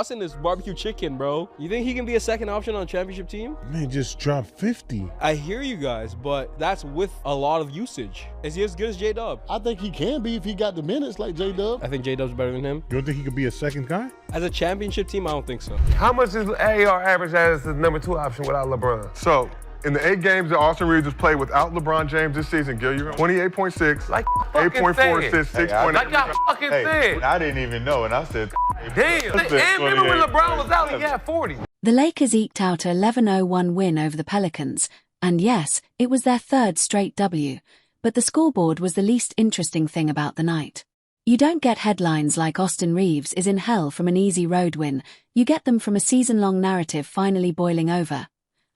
Austin is barbecue chicken, bro. You think he can be a second option on a championship team? Man, just dropped 50. I hear you guys, but that's with a lot of usage. Is he as good as J-Dub? I think he can be if he got the minutes like J-Dub. I think J-Dub's better than him. You don't think he could be a second guy? As a championship team, I don't think so. How much is AR average as the number 2 option without LeBron? So, in the 8 games that Austin Reaves has played without LeBron James this season, Gil, you're 28.6, Like 8.4 assists, 6.8. Like y'all fucking said. I didn't even know, and I said, damn. And remember when LeBron was out, he had 40. The Lakers eked out a 11-0-1 win over the Pelicans, and yes, it was their third straight W, but the scoreboard was the least interesting thing about the night. You don't get headlines like Austin Reaves is in hell from an easy road win, you get them from a season-long narrative finally boiling over.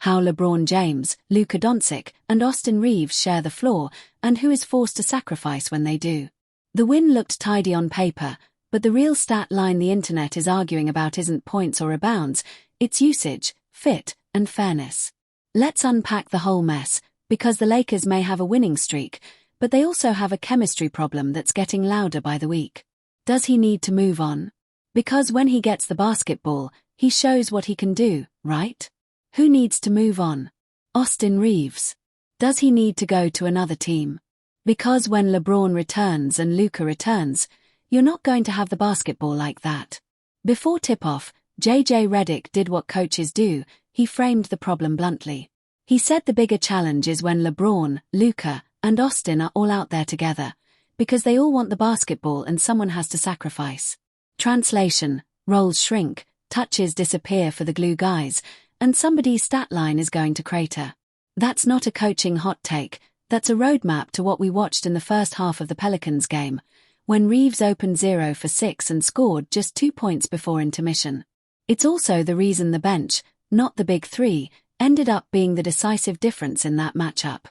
How LeBron James, Luka Doncic, and Austin Reaves share the floor, and who is forced to sacrifice when they do. The win looked tidy on paper, but the real stat line the internet is arguing about isn't points or rebounds, it's usage, fit, and fairness. Let's unpack the whole mess, because the Lakers may have a winning streak, but they also have a chemistry problem that's getting louder by the week. Does he need to move on? Because when he gets the basketball, he shows what he can do, right? Who needs to move on? Austin Reaves. Does he need to go to another team? Because when LeBron returns and Luka returns, you're not going to have the basketball like that. Before tip-off, JJ Redick did what coaches do, he framed the problem bluntly. He said the bigger challenge is when LeBron, Luka, and Austin are all out there together, because they all want the basketball and someone has to sacrifice. Translation, roles shrink, touches disappear for the glue guys, and somebody's stat line is going to crater. That's not a coaching hot take, that's a roadmap to what we watched in the first half of the Pelicans game, when Reaves opened 0 for 6 and scored just 2 points before intermission. It's also the reason the bench, not the big three, ended up being the decisive difference in that matchup.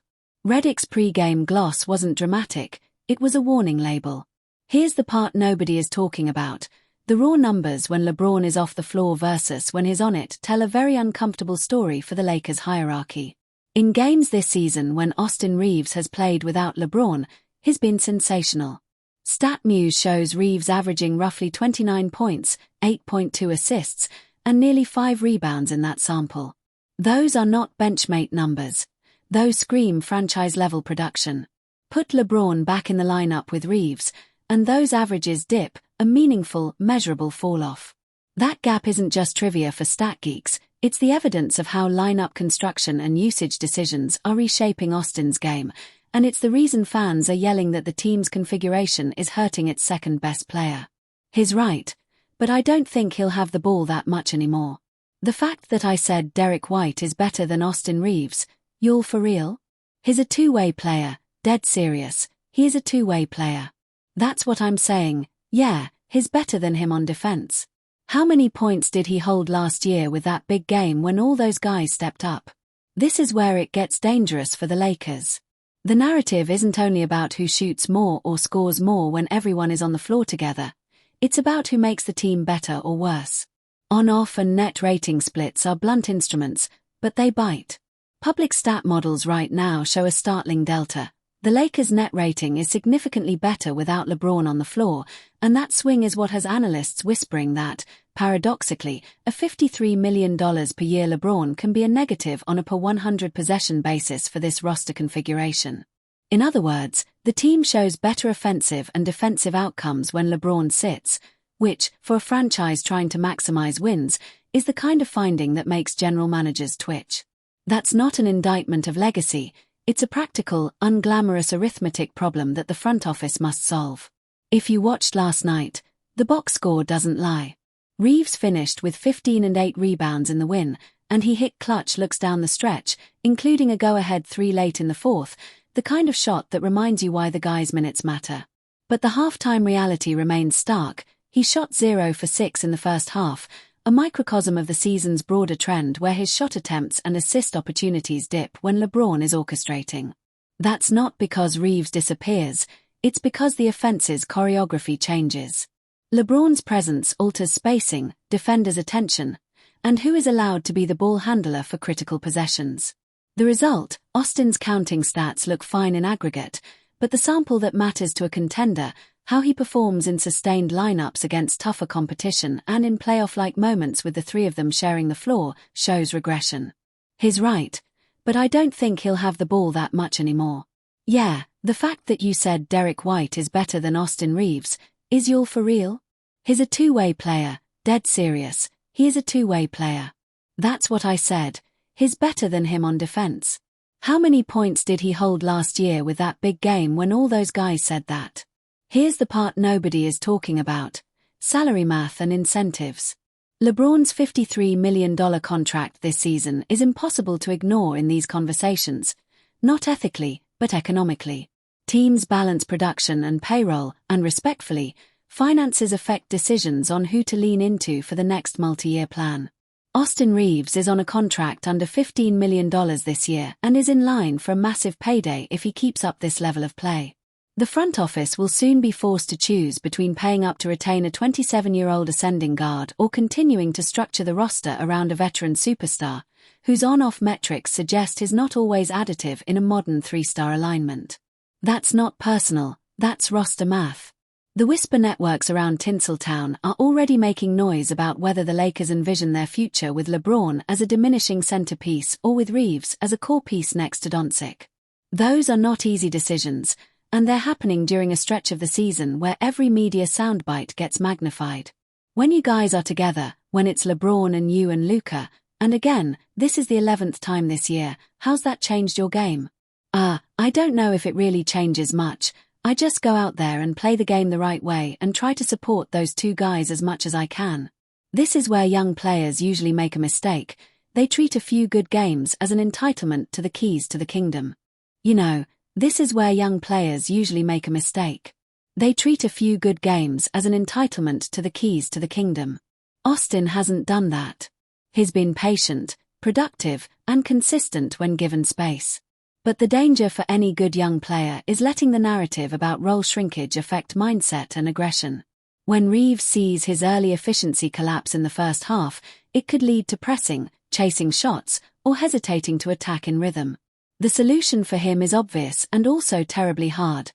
Redick's pre-game gloss wasn't dramatic, it was a warning label. Here's the part nobody is talking about. The raw numbers when LeBron is off the floor versus when he's on it tell a very uncomfortable story for the Lakers hierarchy. In games this season when Austin Reaves has played without LeBron, he's been sensational. StatMuse shows Reaves averaging roughly 29 points, 8.2 assists, and nearly 5 rebounds in that sample. Those are not benchmate numbers. Those scream franchise-level production. Put LeBron back in the lineup with Reaves, and those averages dip, a meaningful, measurable fall-off. That gap isn't just trivia for stat geeks, it's the evidence of how lineup construction and usage decisions are reshaping Austin's game, and it's the reason fans are yelling that the team's configuration is hurting its second-best player. He's right, but I don't think he'll have the ball that much anymore. The fact that I said Derek White is better than Austin Reaves, you're for real? He's a two-way player, dead serious, he is a two-way player. That's what I'm saying, yeah, he's better than him on defense. How many points did he hold last year with that big game when all those guys stepped up? This is where it gets dangerous for the Lakers. The narrative isn't only about who shoots more or scores more when everyone is on the floor together. It's about who makes the team better or worse. On-off and net rating splits are blunt instruments, but they bite. Public stat models right now show a startling delta. The Lakers' net rating is significantly better without LeBron on the floor, and that swing is what has analysts whispering that, paradoxically, a $53 million per year LeBron can be a negative on a per 100 possession basis for this roster configuration. In other words, the team shows better offensive and defensive outcomes when LeBron sits, which, for a franchise trying to maximize wins, is the kind of finding that makes general managers twitch. That's not an indictment of legacy. It's a practical, unglamorous arithmetic problem that the front office must solve. If you watched last night, the box score doesn't lie. Reaves finished with 15 and 8 rebounds in the win, and he hit clutch looks down the stretch, including a go-ahead 3 late in the fourth, the kind of shot that reminds you why the guy's minutes matter. But the halftime reality remains stark. He shot 0 for 6 in the first half, a microcosm of the season's broader trend where his shot attempts and assist opportunities dip when LeBron is orchestrating. That's not because Reaves disappears, it's because the offense's choreography changes. LeBron's presence alters spacing, defenders' attention, and who is allowed to be the ball handler for critical possessions. The result, Austin's counting stats look fine in aggregate, but the sample that matters to a contender, How he performs in sustained lineups against tougher competition and in playoff-like moments with the three of them sharing the floor shows regression. He's right, but I don't think he'll have the ball that much anymore. Yeah, the fact that you said Derek White is better than Austin Reaves, is y'all for real? He's a two-way player, dead serious, he is a two-way player. That's what I said, he's better than him on defense. How many points did he hold last year with that big game when all those guys said that? Here's the part nobody is talking about: salary math and incentives. LeBron's $53 million contract this season is impossible to ignore in these conversations, not ethically, but economically. Teams balance production and payroll, and respectfully, finances affect decisions on who to lean into for the next multi-year plan. Austin Reaves is on a contract under $15 million this year and is in line for a massive payday if he keeps up this level of play. The front office will soon be forced to choose between paying up to retain a 27-year-old ascending guard or continuing to structure the roster around a veteran superstar, whose on-off metrics suggest he's not always additive in a modern three-star alignment. That's not personal, that's roster math. The whisper networks around Tinseltown are already making noise about whether the Lakers envision their future with LeBron as a diminishing centerpiece or with Reaves as a core piece next to Doncic. Those are not easy decisions, and they're happening during a stretch of the season where every media soundbite gets magnified. When you guys are together, when it's LeBron and you and Luka, and again, this is the 11th time this year, how's that changed your game? I don't know if it really changes much. I just go out there and play the game the right way and try to support those two guys as much as I can. This is where young players usually make a mistake. They treat a few good games as an entitlement to the keys to the kingdom. You know, this is where young players usually make a mistake. They treat a few good games as an entitlement to the keys to the kingdom. Austin hasn't done that. He's been patient, productive, and consistent when given space. But the danger for any good young player is letting the narrative about role shrinkage affect mindset and aggression. When Reaves sees his early efficiency collapse in the first half, it could lead to pressing, chasing shots, or hesitating to attack in rhythm. The solution for him is obvious and also terribly hard.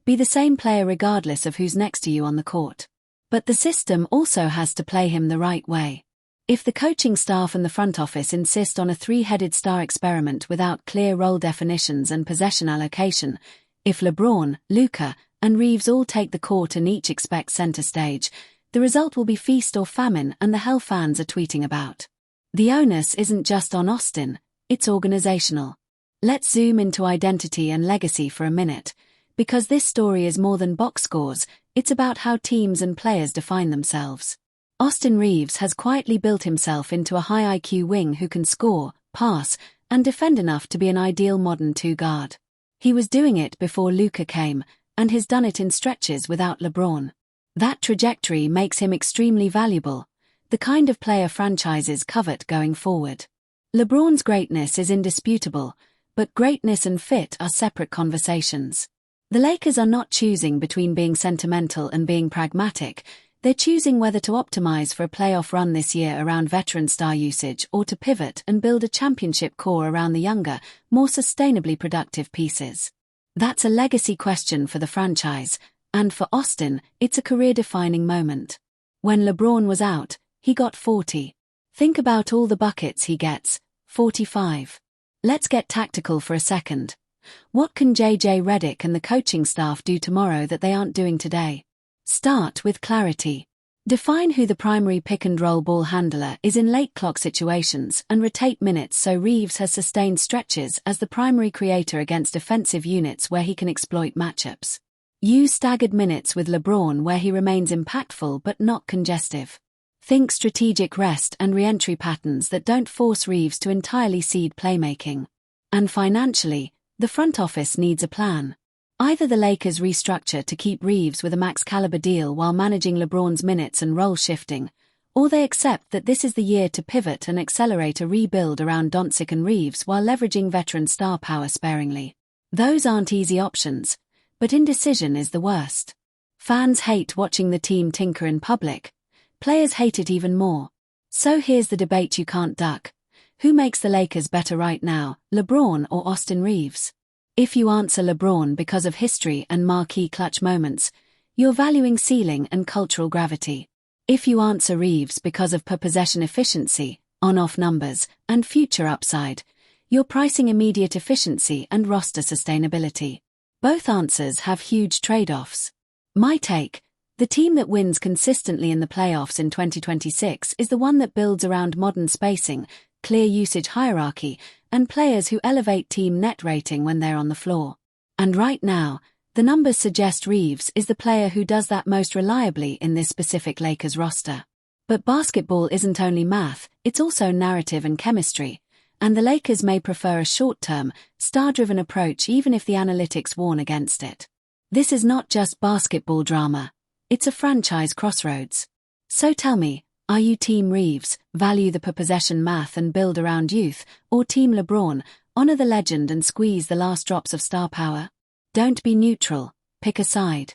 Be the same player regardless of who's next to you on the court. But the system also has to play him the right way. If the coaching staff and the front office insist on a three-headed star experiment without clear role definitions and possession allocation, if LeBron, Luka, and Reaves all take the court and each expect center stage, the result will be feast or famine and the hell fans are tweeting about. The onus isn't just on Austin, it's organizational. Let's zoom into identity and legacy for a minute, because this story is more than box scores, it's about how teams and players define themselves. Austin Reaves has quietly built himself into a high IQ wing who can score, pass, and defend enough to be an ideal modern two-guard. He was doing it before Luka came, and has done it in stretches without LeBron. That trajectory makes him extremely valuable, the kind of player franchises covet going forward. LeBron's greatness is indisputable, but greatness and fit are separate conversations. The Lakers are not choosing between being sentimental and being pragmatic. They're choosing whether to optimize for a playoff run this year around veteran star usage or to pivot and build a championship core around the younger, more sustainably productive pieces. That's a legacy question for the franchise, and for Austin, it's a career-defining moment. When LeBron was out, he got 40. Think about all the buckets he gets, 45. Let's get tactical for a second. What can JJ Redick and the coaching staff do tomorrow that they aren't doing today? Start with clarity. Define who the primary pick-and-roll ball handler is in late clock situations and rotate minutes so Reaves has sustained stretches as the primary creator against defensive units where he can exploit matchups. Use staggered minutes with LeBron where he remains impactful but not congestive. Think strategic rest and re-entry patterns that don't force Reaves to entirely cede playmaking. And financially, the front office needs a plan. Either the Lakers restructure to keep Reaves with a max-caliber deal while managing LeBron's minutes and role shifting, or they accept that this is the year to pivot and accelerate a rebuild around Doncic and Reaves while leveraging veteran star power sparingly. Those aren't easy options, but indecision is the worst. Fans hate watching the team tinker in public. Players hate it even more. So here's the debate you can't duck. Who makes the Lakers better right now, LeBron or Austin Reaves? If you answer LeBron because of history and marquee clutch moments, you're valuing ceiling and cultural gravity. If you answer Reaves because of per possession efficiency, on-off numbers, and future upside, you're pricing immediate efficiency and roster sustainability. Both answers have huge trade-offs. My take: the team that wins consistently in the playoffs in 2026 is the one that builds around modern spacing, clear usage hierarchy, and players who elevate team net rating when they're on the floor. And right now, the numbers suggest Reaves is the player who does that most reliably in this specific Lakers roster. But basketball isn't only math, it's also narrative and chemistry, and the Lakers may prefer a short-term, star-driven approach even if the analytics warn against it. This is not just basketball drama, it's a franchise crossroads. So tell me, are you Team Reaves, value the per-possession math and build around youth, or Team LeBron, honor the legend and squeeze the last drops of star power? Don't be neutral, pick a side.